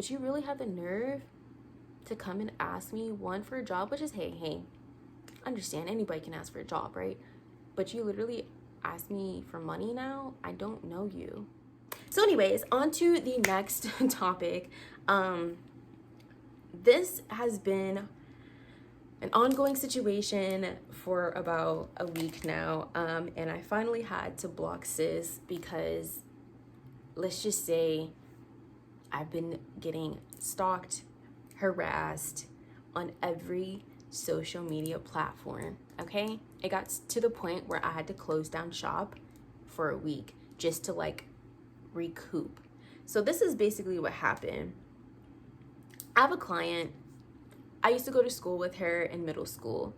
but you really have the nerve to come and ask me, one, for a job, which is, hey, understand, anybody can ask for a job, right? But you literally ask me for money now? I don't know you. So anyways, on to the next topic. This has been an ongoing situation for about a week now, and I finally had to block sis because, let's just say, I've been getting stalked, harassed on every social media platform, okay? It got to the point where I had to close down shop for a week just to like recoup. So this is basically what happened. I have a client. I used to go to school with her in middle school.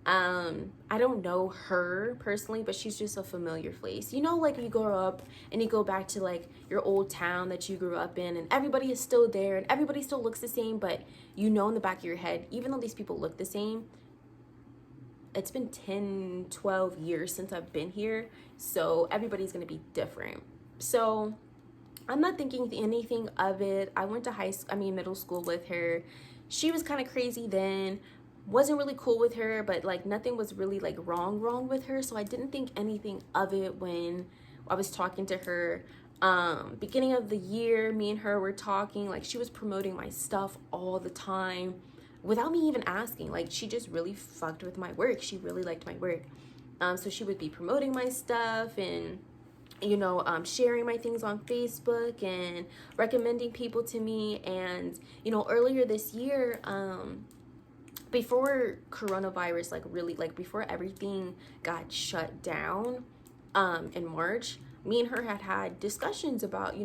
I don't know her personally, but she's just a familiar face. You know, like you grow up and you go back to like your old town that you grew up in, and everybody is still there and everybody still looks the same, but you know in the back of your head, even though these people look the same, it's been 10, 12 years since I've been here, so everybody's gonna be different. So I'm not thinking anything of it. I went to middle school with her. She was kind of crazy then. Wasn't really cool with her, but like nothing was really like wrong with her, so I didn't think anything of it when I was talking to her. Beginning of the year, me and her were talking, like she was promoting my stuff all the time without me even asking. Like she just really fucked with my work. She really liked my work. So she would be promoting my stuff and sharing my things on Facebook and recommending people to me. And earlier this year, before coronavirus, before everything got shut down in March, me and her had discussions about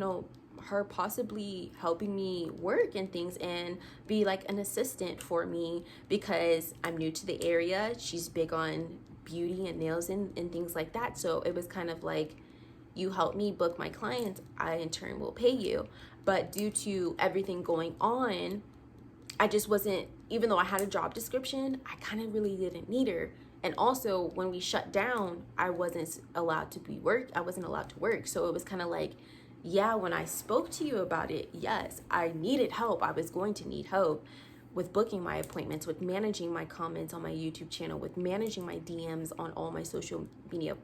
her possibly helping me work and things and be like an assistant for me, because I'm new to the area. She's big on beauty and nails and things like that. So it was kind of like, you help me book my clients, I in turn will pay you. But due to everything going on, I just wasn't, even though I had a job description, I kind of really didn't need her. And also when we shut down, I wasn't allowed to work. So it was kind of like, yeah, when I spoke to you about it, yes, I needed help. I was going to need help with booking my appointments, with managing my comments on my YouTube channel, with managing my DMs on all my social media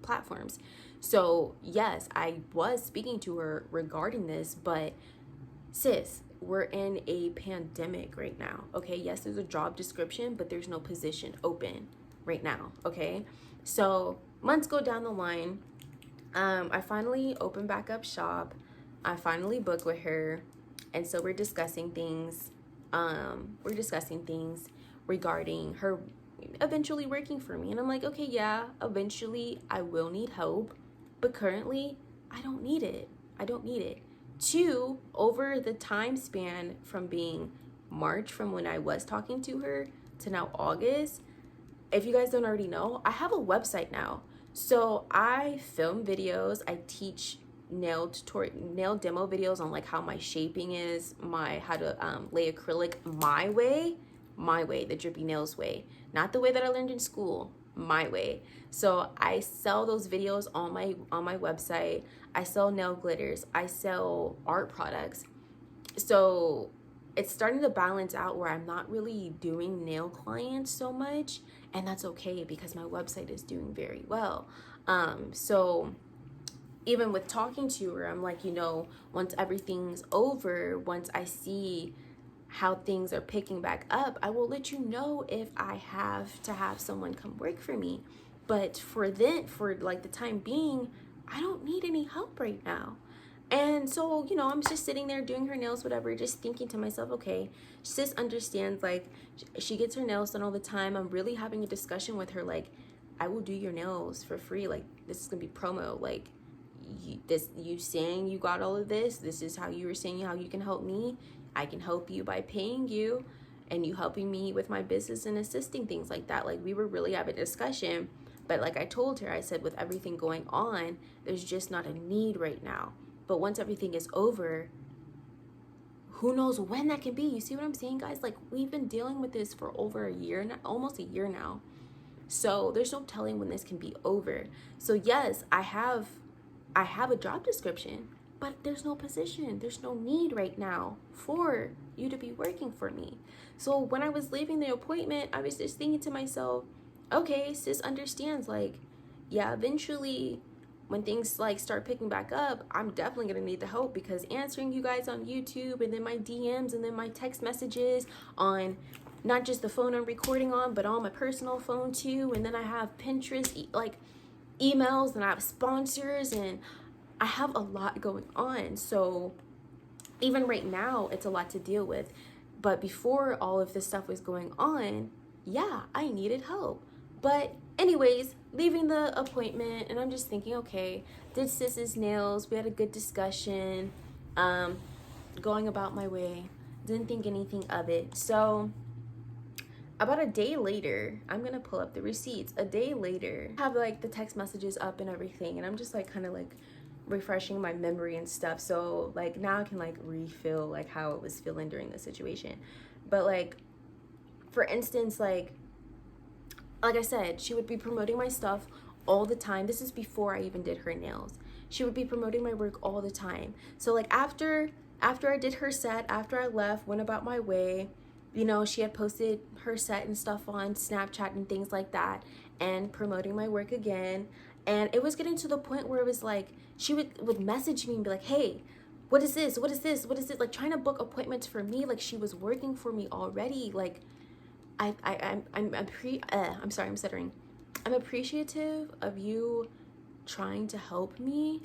platforms. So yes, I was speaking to her regarding this, but sis, we're in a pandemic right now, okay? Yes, there's a job description, but there's no position open right now, okay? So months go down the line. I finally opened back up shop. I finally booked with her. And so we're discussing things. Regarding her eventually working for me. And I'm like, okay, yeah, eventually I will need help, but currently I don't need it. Two, over the time span from being March, from when I was talking to her, to now August, if you guys don't already know, I have a website now. So I film videos, I teach nail demo videos on like how my shaping is, how to lay acrylic my way, the drippy nails way, not the way that I learned in school, my way. So I sell those videos on my website. I sell nail glitters, I sell art products. So it's starting to balance out where I'm not really doing nail clients so much, and that's okay because my website is doing very well. So even with talking to her, I'm like, once everything's over, once I see how things are picking back up, I will let you know if I have to have someone come work for me. But for like the time being, I don't need any help right now. And so, I'm just sitting there doing her nails, whatever, just thinking to myself, okay, sis understands, like, she gets her nails done all the time. I'm really having a discussion with her, like, I will do your nails for free. Like, this is gonna be promo. Like, you saying you got all of this is how you were saying how you can help me. I can help you by paying you, and you helping me with my business and assisting, things like that. Like, we were really having a discussion, but like I told her, I said, with everything going on, there's just not a need right now. But once everything is over, who knows when that can be? You see what I'm saying, guys? Like, we've been dealing with this for over a year now, almost a year now. So there's no telling when this can be over. So yes, I have a job description. but there's no position, there's no need right now for you to be working for me. So when I was leaving the appointment, I was just thinking to myself, okay, sis understands, like, yeah, eventually when things like start picking back up, I'm definitely gonna need the help, because answering you guys on YouTube and then my DMs and then my text messages on not just the phone I'm recording on, but on my personal phone too. And then I have Pinterest, like emails, and I have sponsors, and I have a lot going on. So even right now, it's a lot to deal with. But before all of this stuff was going on, yeah, I needed help. But anyways, leaving the appointment, and I'm just thinking, okay, did sis's nails, we had a good discussion, going about my way, didn't think anything of it. So about a day later, I'm gonna pull up the receipts. A day later, I have like the text messages up and everything, and I'm just like kind of like refreshing my memory and stuff. So like now I can like refill like how it was feeling during the situation. But like, for instance, like I said, she would be promoting my stuff all the time. This is before I even did her nails. She would be promoting my work all the time. So like after I did her set, after I left, went about my way, you know, she had posted her set and stuff on Snapchat and things like that, and promoting my work again. And it was getting to the point where it was like, she would message me and be like, hey, what is this? What is this? What is it? Like trying to book appointments for me. Like she was working for me already. Like I'm sorry, I'm stuttering. I'm appreciative of you trying to help me,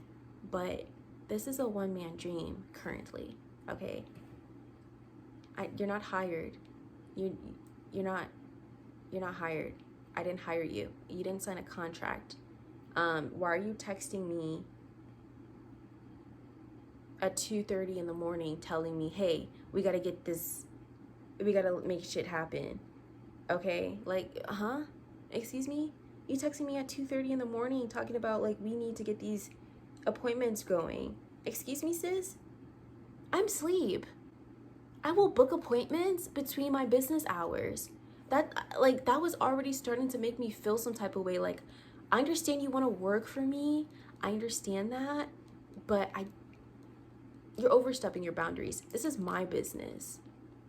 but this is a one-man dream currently, okay? You're not hired. You're not hired. I didn't hire you. You didn't sign a contract. Why are you texting me at 2:30 in the morning telling me, hey, we gotta make shit happen? Okay, like, excuse me? You texting me at 2:30 in the morning talking about like we need to get these appointments going. Excuse me, sis? I'm asleep. I will book appointments between my business hours. That was already starting to make me feel some type of way. Like, I understand you want to work for me. I understand that, but you're overstepping your boundaries. This is my business.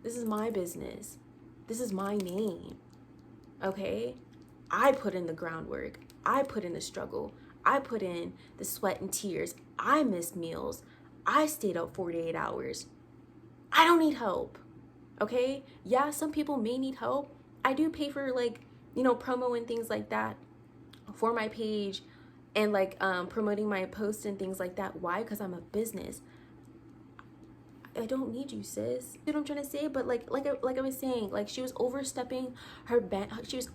This is my business. This is my name. Okay? I put in the groundwork. I put in the struggle. I put in the sweat and tears. I missed meals. I stayed up 48 hours. I don't need help. Okay? Yeah, some people may need help. I do pay for like, you know, promo and things like that for my page, and like promoting my posts and things like that. Why? Because I'm a business. I don't need you, sis. You know what I'm trying to say? But like I was saying, like she was overstepping her boundaries,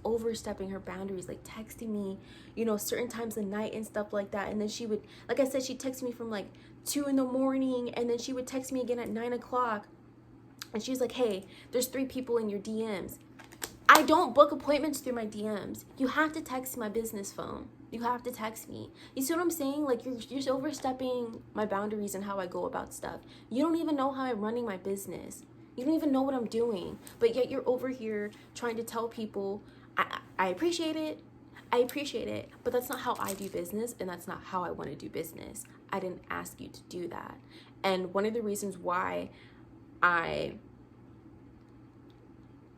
like texting me, you know, certain times of night and stuff like that. And then she would, like I said, she'd text me from like 2 in the morning, and then she would text me again at 9 o'clock. And she's like, hey, there's 3 people in your DMs. I don't book appointments through my DMs. You have to text my business phone. You have to text me. You see what I'm saying? Like you're overstepping my boundaries and how I go about stuff. You don't even know how I'm running my business. You don't even know what I'm doing. But yet you're over here trying to tell people, I appreciate it. I appreciate it. But that's not how I do business, and that's not how I want to do business. I didn't ask you to do that. And one of the reasons why I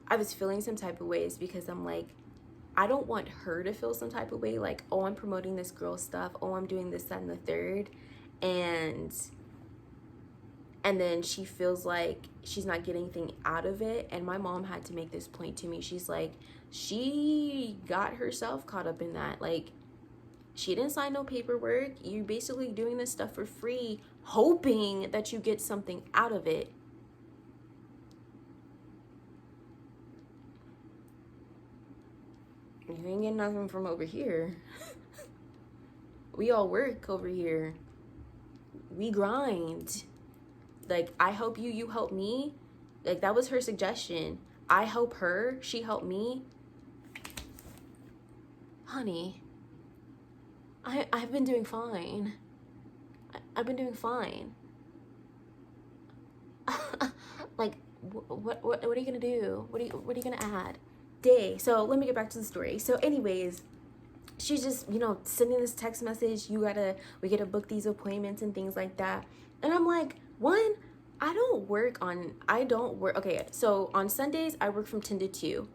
was feeling some type of way is because I'm like, I don't want her to feel some type of way, like, oh, I'm promoting this girl stuff, oh, I'm doing this, that, and the third, and then she feels like she's not getting anything out of it. And my mom had to make this point to me. She's like, she got herself caught up in that. Like, she didn't sign no paperwork. You're basically doing this stuff for free, hoping that you get something out of it. You ain't getting nothing from over here. We all work over here. We grind. Like, I help you, you help me. Like, that was her suggestion. I help her, she helped me. Honey, I've been doing fine. I've been doing fine. Like, what are you gonna do? What are you gonna add? Day. So let me get back to the story. So anyways, she's just, you know, sending this text message, we gotta book these appointments and things like that. And I'm like, one, I don't work, okay, so on Sundays, I work from 10 to 2.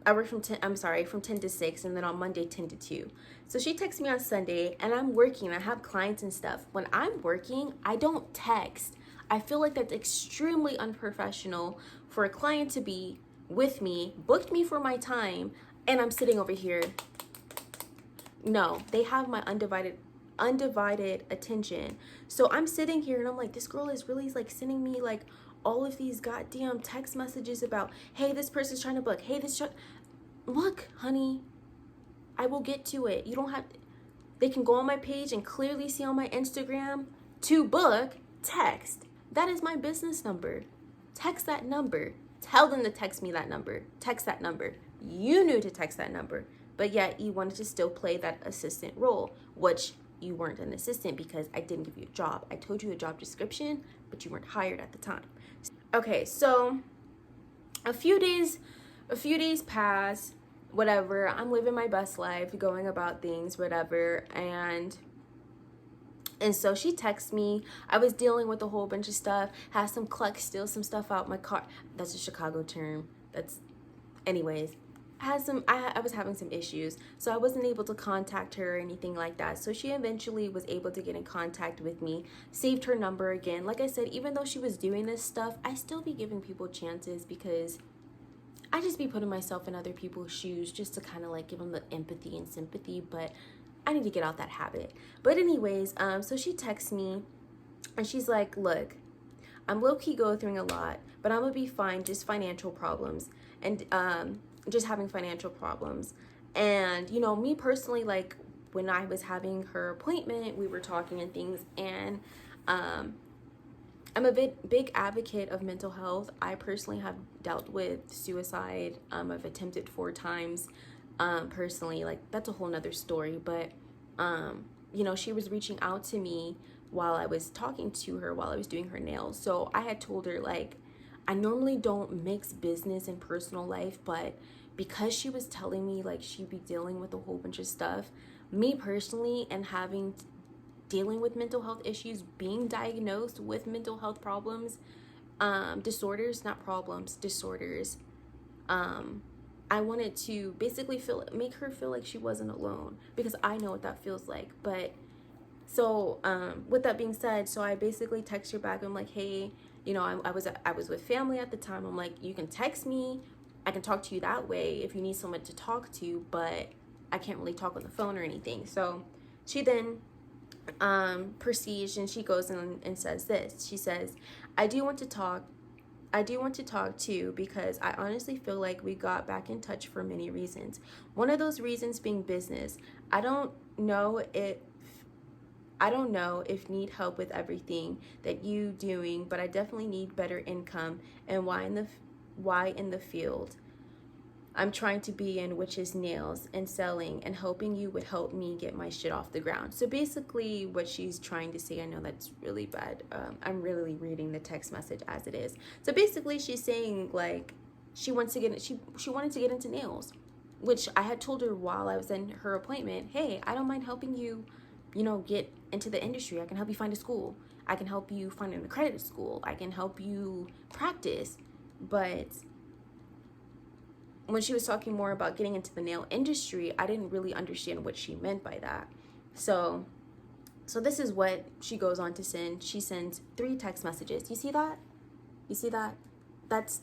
I work from 10 to 6, and then on Monday, 10 to 2. So she texts me on Sunday, and I'm working, I have clients and stuff. When I'm working, I don't text. I feel like that's extremely unprofessional for a client to be with me, booked me for my time, and I'm sitting over here. No, they have my undivided attention. So I'm sitting here and I'm like, this girl is really like sending me like all of these goddamn text messages about, hey, this person's trying to book. Hey, look, honey, I will get to it. You don't have, they can go on my page and clearly see on my Instagram to book, text. That is my business number. Text that number. Tell them to text me that number. Text that number. You knew to text that number, but yet you wanted to still play that assistant role, which you weren't an assistant because I didn't give you a job. I told you a job description, but you weren't hired at the time. Okay, so a few days pass, whatever. I'm living my best life, going about things, whatever, and so she texts me. I was dealing with a whole bunch of stuff, had some cluck, steal some stuff out my car. That's a Chicago term. Anyways. I was having some issues, so I wasn't able to contact her or anything like that. So she eventually was able to get in contact with me, saved her number again. Like I said, even though she was doing this stuff, I still be giving people chances because I just be putting myself in other people's shoes just to kind of like give them the empathy and sympathy, but I need to get out that habit. But anyways, so she texts me and she's like, look, I'm low-key going through a lot, but I'm gonna be fine, just financial problems. And just having financial problems. And you know, me personally, like when I was having her appointment, we were talking and things, and I'm a big advocate of mental health. I personally have dealt with suicide. I've attempted 4 times personally. Like that's a whole nother story, but you know, she was reaching out to me while I was talking to her while I was doing her nails. So I had told her, like, I normally don't mix business and personal life, but because she was telling me like she'd be dealing with a whole bunch of stuff, me personally, and dealing with mental health issues, being diagnosed with mental health problems, disorders, not problems, disorders, I wanted to basically make her feel like she wasn't alone, because I know what that feels like. But so with that being said, so I basically text her back. I'm like, hey, you know, I was with family at the time. I'm like, you can text me, I can talk to you that way if you need someone to talk to, but I can't really talk on the phone or anything. So she then proceeds, and she goes and says this. She says, I do want to talk too, because I honestly feel like we got back in touch for many reasons. One of those reasons being business. I don't know if need help with everything that you doing, but I definitely need better income and why in the field I'm trying to be in, which is nails and selling, and hoping you would help me get my shit off the ground. So basically what she's trying to say, I know that's really bad. I'm really reading the text message as it is. So basically she's saying like she wanted to get into nails, which I had told her while I was in her appointment, hey, I don't mind helping you, you know, get into the industry. I can help you find a school. I can help you find an accredited school. I can help you practice. But when she was talking more about getting into the nail industry, I didn't really understand what she meant by that. So this is what she goes on to send. She sends 3 text messages. You see that? You see that? That's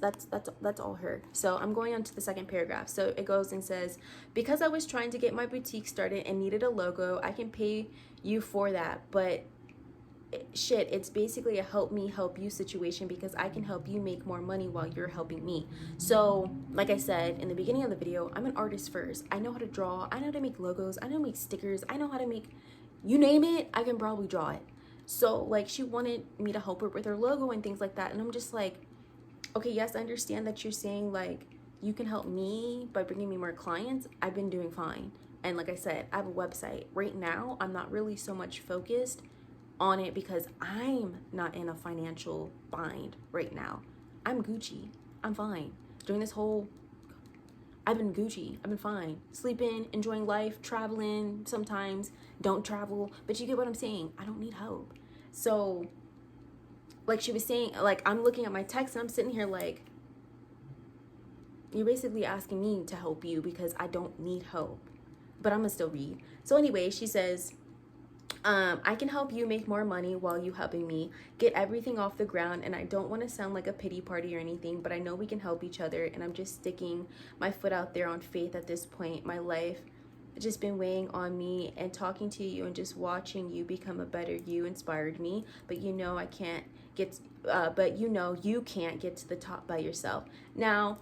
all her. So I'm going on to the second paragraph. So it goes and says, because I was trying to get my boutique started and needed a logo, I can pay you for that, but shit, it's basically a help me help you situation, because I can help you make more money while you're helping me. So like I said in the beginning of the video, I'm an artist first. I know how to draw, I know how to make logos, I know how to make stickers, I know how to make, you name it, I can probably draw it. So like she wanted me to help her with her logo and things like that, and I'm just like, okay, yes, I understand that you're saying like you can help me by bringing me more clients. I've been doing fine. And like I said, I have a website. Right now, I'm not really so much focused on it because I'm not in a financial bind right now. I'm Gucci. I'm fine. During this whole, I've been Gucci. I've been fine. Sleeping, enjoying life, traveling sometimes, don't travel. But you get what I'm saying. I don't need help. So, like she was saying, like, I'm looking at my text and I'm sitting here like, you're basically asking me to help you because I don't need help. But I'm gonna still read. So anyway, she says, I can help you make more money while you helping me get everything off the ground, and I don't want to sound like a pity party or anything, but I know we can help each other, and I'm just sticking my foot out there on faith at this point. My life just been weighing on me, and talking to you and just watching you become a better you inspired me, but you know I can't get but you know you can't get to the top by yourself. Now,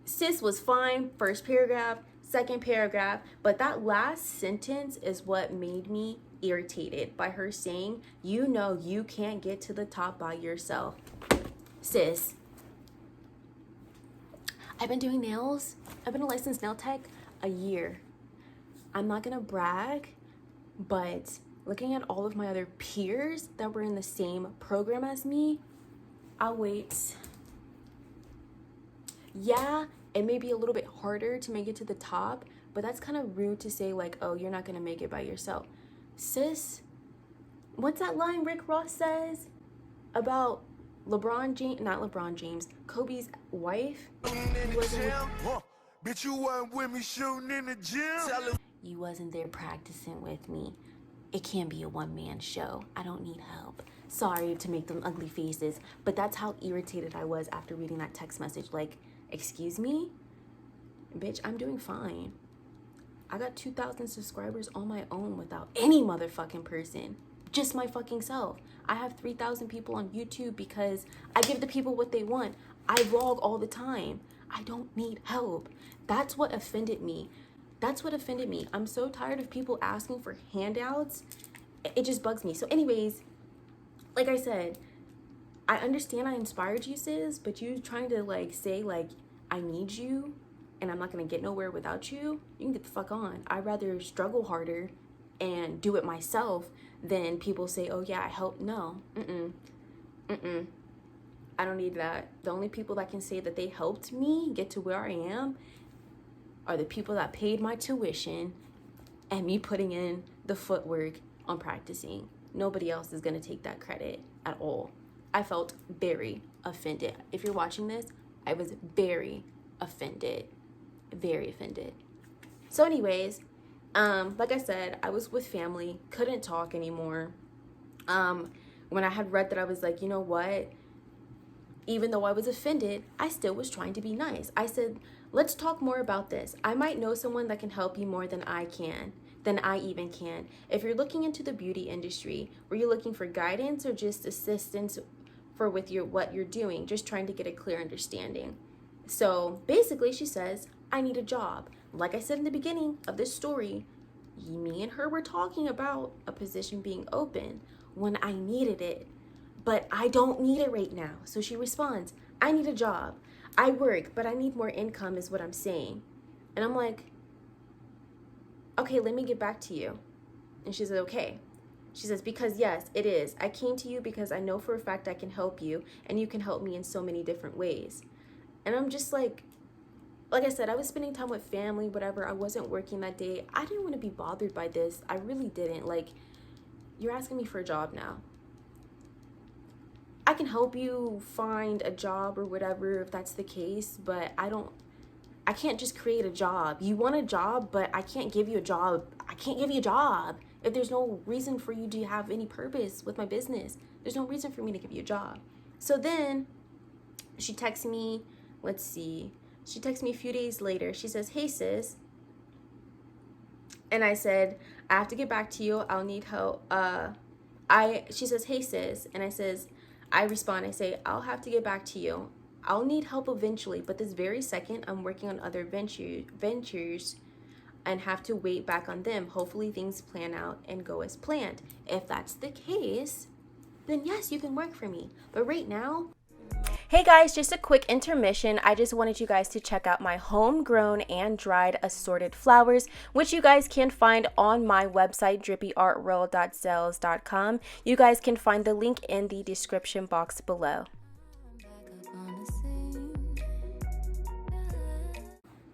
sis was fine first paragraph, second paragraph, but that last sentence is what made me irritated by her saying, you know you can't get to the top by yourself. Sis, I've been doing nails. I've been a licensed nail tech a year. I'm not gonna brag, but looking at all of my other peers that were in the same program as me, I'll wait. Yeah, it may be a little bit harder to make it to the top, but that's kind of rude to say like, oh, you're not gonna make it by yourself. Sis, what's that line Rick Ross says about Kobe's wife? Bitch, you wasn't with me shooting in the gym. You wasn't there practicing with me. It can't be a one-man show. I don't need help. Sorry to make them ugly faces, but that's how irritated I was after reading that text message. Like, excuse me? Bitch, I'm doing fine. I got 2,000 subscribers on my own without any motherfucking person. Just my fucking self. I have 3,000 people on YouTube because I give the people what they want. I vlog all the time. I don't need help. That's what offended me. That's what offended me. I'm so tired of people asking for handouts. It just bugs me. So anyways, like I said, I understand I inspired you, sis, but you trying to like say like, I need you and I'm not gonna get nowhere without you, you can get the fuck on. I'd rather struggle harder and do it myself than people say, oh yeah, I help. No, I don't need that. The only people that can say that they helped me get to where I am are the people that paid my tuition and me putting in the footwork on practicing. Nobody else is gonna take that credit at all. I felt very offended. If you're watching this, I was very offended. Very offended. So anyways, like I said, I was with family, couldn't talk anymore. When I had read that, I was like, you know what? Even though I was offended, I still was trying to be nice. I said, let's talk more about this. I might know someone that can help you more than I even can. If you're looking into the beauty industry, were you looking for guidance or just assistance for what you're doing? Just trying to get a clear understanding. So basically she says, I need a job. Like I said in the beginning of this story, me and her were talking about a position being open when I needed it, but I don't need it right now. So she responds, I need a job. I work, but I need more income is what I'm saying. And I'm like, okay, let me get back to you. And she says, okay. She says, because yes, it is. I came to you because I know for a fact I can help you and you can help me in so many different ways. And I'm just like I said, I was spending time with family, whatever. I wasn't working that day. I didn't want to be bothered by this. I really didn't. Like, you're asking me for a job now. I can help you find a job or whatever if that's the case, but I can't just create a job. You want a job, but I can't give you a job. I can't give you a job if there's no reason for you to have any purpose with my business. There's no reason for me to give you a job. So then she texts me, she texts me a few days later. She says, hey sis. And I said, I have to get back to you. I'll need help. She says, hey sis. And I respond, I say, I'll have to get back to you. I'll need help eventually, but this very second, I'm working on other ventures and have to wait back on them. Hopefully things plan out and go as planned. If that's the case, then yes, you can work for me. But right now, hey guys, just a quick intermission. I just wanted you guys to check out my homegrown and dried assorted flowers, which you guys can find on my website, drippyartworld.sales.com. You guys can find the link in the description box below.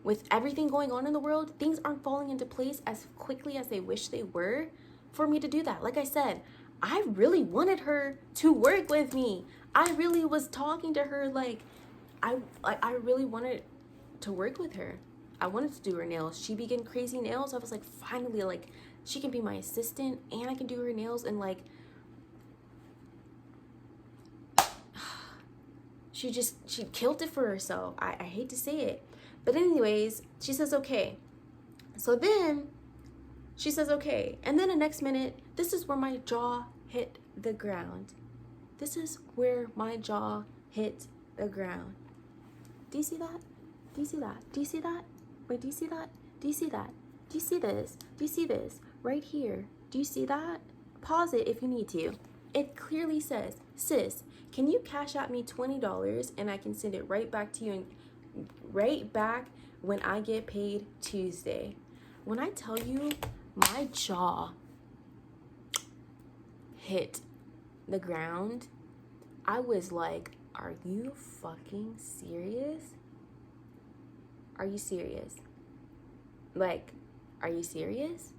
With everything going on in the world, things aren't falling into place as quickly as they wish they were for me to do that. Like I said, I really wanted her to work with me. I really was talking to her like I really wanted to work with her. I wanted to do her nails. She began crazy nails. I was like, finally, like, she can be my assistant and I can do her nails. And like, she killed it for herself. I hate to say it. But anyways, she says, okay. So then she says, okay. And then the next minute, this is where my jaw hit the ground. This is where my jaw hit the ground. Do you see that? Do you see that? Do you see that? Wait, do you see that? Do you see that? Do you see this? Do you see this? Right here. Do you see that? Pause it if you need to. It clearly says, sis, can you cash out me $20 and I can send it right back to you and right back when I get paid Tuesday. When I tell you my jaw hit the ground, I was like, are you fucking serious? Are you serious? Like, are you serious?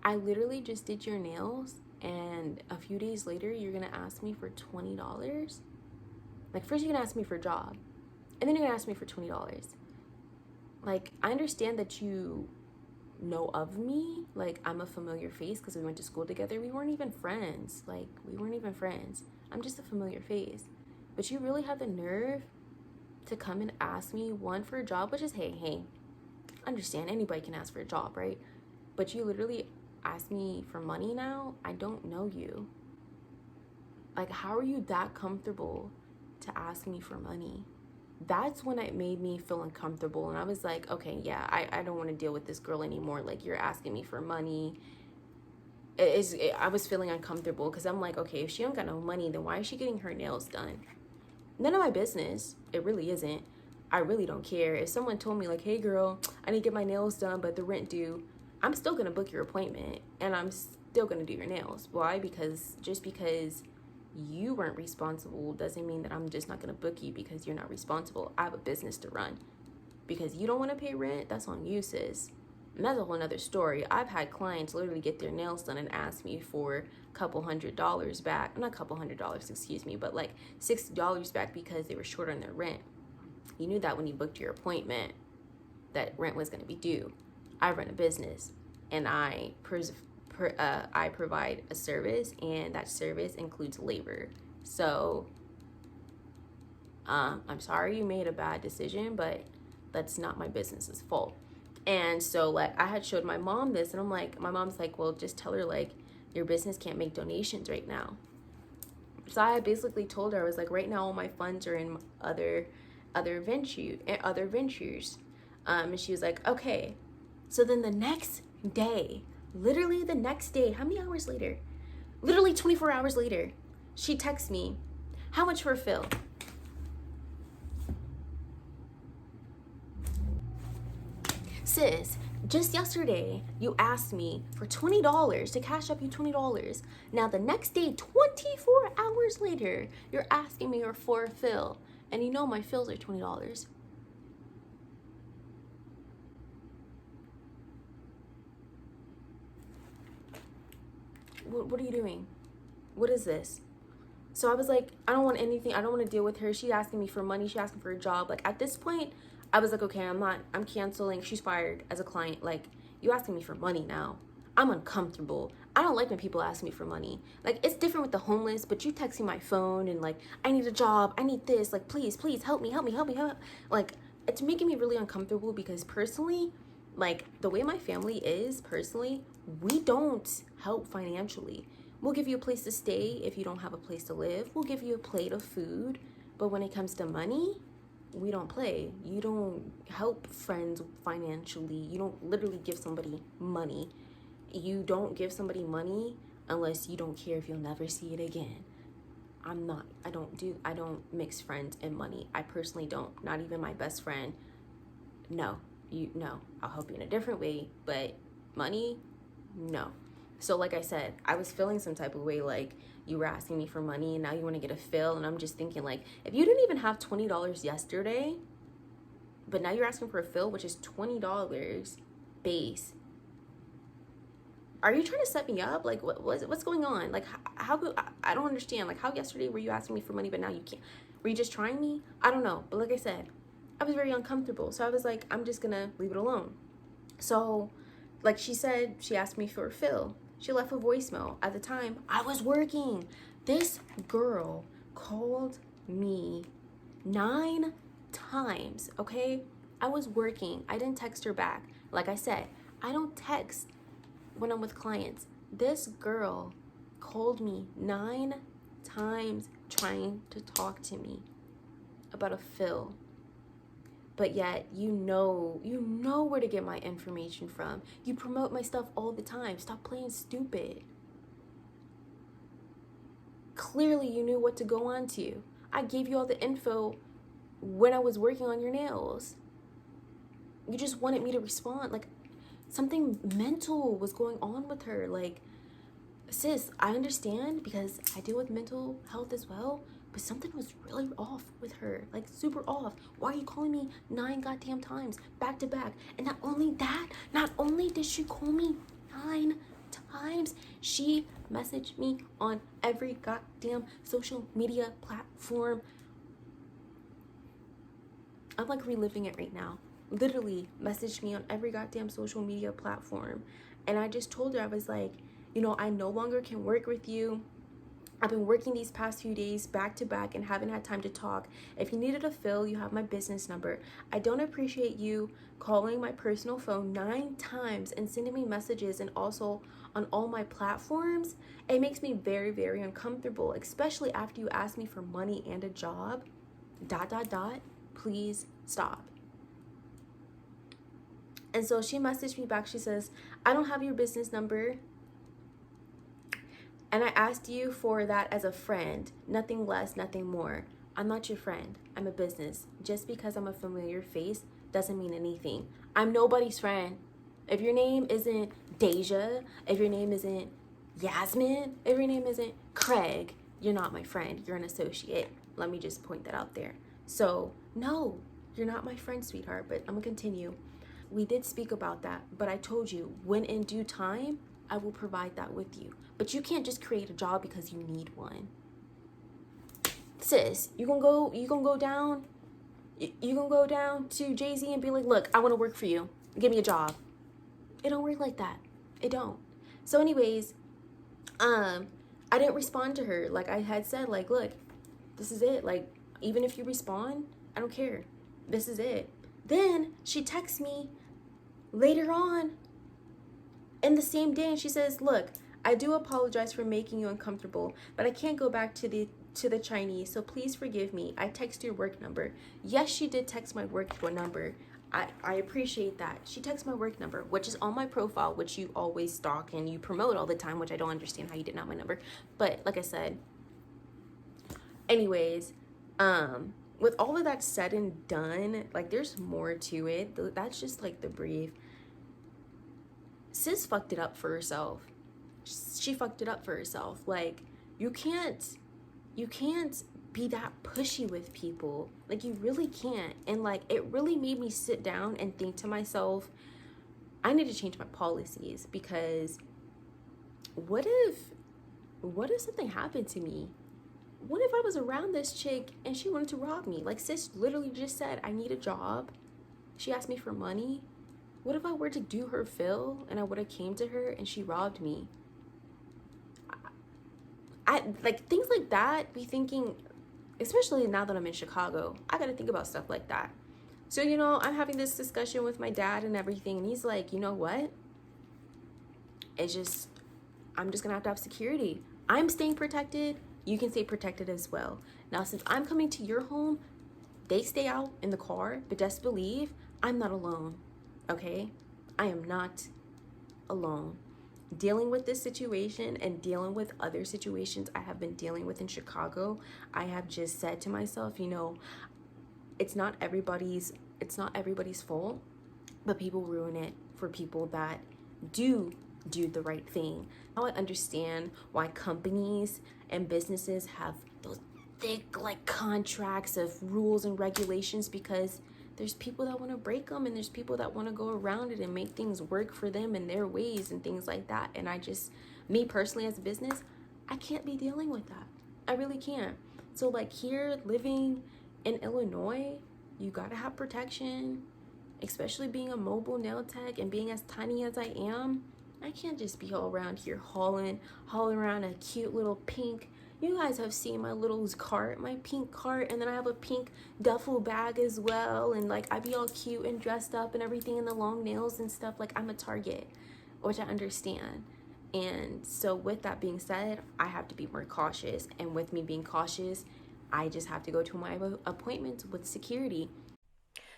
I literally just did your nails and a few days later you're gonna ask me for $20? Like, first you're gonna ask me for a job and then you're gonna ask me for $20. Like, I understand that you know of me, like I'm a familiar face because we went to school together. We weren't even friends. Like, we weren't even friends. I'm just a familiar face. But you really have the nerve to come and ask me, one, for a job, which is, hey, understand, anybody can ask for a job, right? But you literally ask me for money now? I don't know you. Like, how are you that comfortable to ask me for money? That's when it made me feel uncomfortable. And I was like, okay, yeah, I don't want to deal with this girl anymore. Like, you're asking me for money. I was feeling uncomfortable because I'm like, okay, if she don't got no money, then why is she getting her nails done? None of my business. It really isn't. I really don't care. If someone told me like, hey girl, I need to get my nails done, but the rent due, I'm still going to book your appointment and I'm still going to do your nails. Why? Because just because you weren't responsible doesn't mean that I'm just not going to book you because you're not responsible. I have a business to run. Because you don't want to pay rent, that's on you, sis. And that's a whole nother story. I've had clients literally get their nails done and ask me for a couple $100 back. Not a couple $100, excuse me, but like $60 back because they were short on their rent. You knew that when you booked your appointment that rent was going to be due. I run a business and I provide a service, and that service includes labor. So I'm sorry you made a bad decision, but that's not my business's fault. And so like I had showed my mom this and I'm like, my mom's like, well, just tell her like your business can't make donations right now. So I basically told her, I was like, right now all my funds are in other ventures. And she was like, okay. So then the next day, literally the next day, how many hours later? Literally 24 hours later, she texts me, how much for a fill? Sis, just yesterday, you asked me for $20 to cash up you $20. Now the next day, 24 hours later, you're asking me for a fill. And you know my fills are $20. What are you doing? What is this? So I was like, I don't want anything. I don't want to deal with her. She's asking me for money. She's asking for a job. Like, at this point, I was like, okay, I'm canceling. She's fired as a client. Like, you asking me for money now. I'm uncomfortable. I don't like when people ask me for money. Like, it's different with the homeless, but you texting my phone and like, I need a job. I need this. Like, please help me. Like, it's making me really uncomfortable because personally, like the way my family is personally, we don't help financially. We'll give you a place to stay if you don't have a place to live. We'll give you a plate of food. But when it comes to money, we don't play. You don't help friends financially. You don't literally give somebody money. You don't give somebody money unless you don't care if you'll never see it again. I don't mix friends and money. I personally don't. Not even my best friend. No. I'll help you in a different way, but money, no. So like I said, I was feeling some type of way, like you were asking me for money and now you want to get a fill. And I'm just thinking, like, if you didn't even have $20 yesterday, but now you're asking for a fill, which is $20 base, are you trying to set me up? Like, what's going on? Like, how could, I don't understand. Like, how yesterday were you asking me for money, but now you can't? Were you just trying me? I don't know. But like I said, I was very uncomfortable. So I was like, I'm just gonna leave it alone. So, like she said, she asked me for a fill. She left a voicemail. At the time, I was working. This girl called me 9 times, okay? I was working. I didn't text her back. Like I said, I don't text when I'm with clients. This girl called me 9 times trying to talk to me about a fill. But yet, you know where to get my information from. You promote my stuff all the time. Stop playing stupid. Clearly, you knew what to go on to. I gave you all the info when I was working on your nails. You just wanted me to respond. Like, something mental was going on with her. Like, sis, I understand because I deal with mental health as well. But something was really off with her, like super off. Why are you calling me 9 goddamn times back to back? And not only that, not only did she call me 9 times, she messaged me on every goddamn social media platform. I'm like reliving it right now. Literally messaged me on every goddamn social media platform. And I just told her, I was like, you know, I no longer can work with you. I've been working these past few days back to back and haven't had time to talk. If you needed a fill, you have my business number. I don't appreciate you calling my personal phone 9 times and sending me messages and also on all my platforms. It makes me very, very uncomfortable, especially after you ask me for money and a job. ... Please stop. And so she messaged me back. She says, I don't have your business number. And I asked you for that as a friend, nothing less, nothing more. I'm not your friend. I'm a business. Just because I'm a familiar face doesn't mean anything. I'm nobody's friend. If your name isn't Deja, if your name isn't Yasmin, if your name isn't Craig, you're not my friend. You're an associate. Let me just point that out there. So, no, you're not my friend, sweetheart, but I'm gonna continue. We did speak about that, but I told you, when in due time, I will provide that with you. But you can't just create a job because you need one. Sis, you gonna go down to Jay-Z and be like, look, I want to work for you. Give me a job. It don't work like that. It don't. So anyways, I didn't respond to her. Like I had said, like, look, this is it. Like, even if you respond, I don't care. This is it. Then she texts me later on in the same day and she says, look, I do apologize for making you uncomfortable, but I can't go back to the Chinese, so please forgive me. I text your work number. Yes, she did text my work number. I appreciate that. She texted my work number, which is on my profile, which you always stalk and you promote all the time, which I don't understand how you didn't have my number. But like I said, anyways, with all of that said and done, like there's more to it. That's just like the brief. Sis fucked it up for herself. She fucked it up for herself. Like, you can't be that pushy with people. Like, you really can't. And like, it really made me sit down and think to myself, I need to change my policies, because what if something happened to me? What if I was around this chick and she wanted to rob me? Like, sis literally just said, I need a job. She asked me for money. What if I were to do her fill and I would have came to her and she robbed me? I like things like that, be thinking, especially now that I'm in Chicago, I gotta think about stuff like that. So, you know, I'm having this discussion with my dad and everything, and he's like, you know what? I'm just gonna have to have security. I'm staying protected. You can stay protected as well. Now, since I'm coming to your home, they stay out in the car, but just believe I'm not alone, okay? I am not alone. Dealing with this situation and dealing with other situations I have been dealing with in Chicago, I have just said to myself, you know, it's not everybody's fault, but people ruin it for people that do the right thing. Now I understand why companies and businesses have those thick like contracts of rules and regulations, because there's people that want to break them, and there's people that want to go around it and make things work for them in their ways and things like that. And I just, me personally as a business, I can't be dealing with that. I really can't. So like here living in Illinois, you gotta have protection, especially being a mobile nail tech and being as tiny as I am. I can't just be all around here hauling around a cute little pink, you guys have seen my little cart, my pink cart, and then I have a pink duffel bag as well, and like I be all cute and dressed up and everything, and the long nails and stuff. Like I'm a target, which I understand. And so with that being said, I have to be more cautious, and with me being cautious, I just have to go to my appointments with security.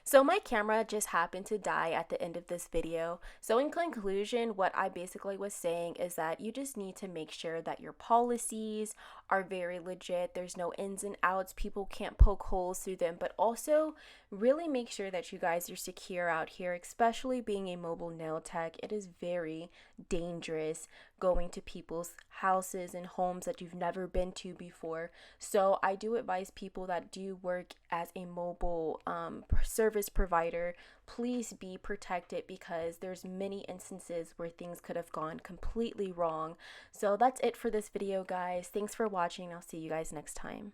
So my camera just happened to die at the end of this video. So in conclusion, what I basically was saying is that you just need to make sure that your policies are very legit. There's no ins and outs. People can't poke holes through them, but also really make sure that you guys are secure out here, especially being a mobile nail tech. It is very dangerous going to people's houses and homes that you've never been to before. So I do advise people that do work as a mobile service provider, please be protected, because there's many instances where things could have gone completely wrong. So that's it for this video, guys. Thanks for watching. I'll see you guys next time.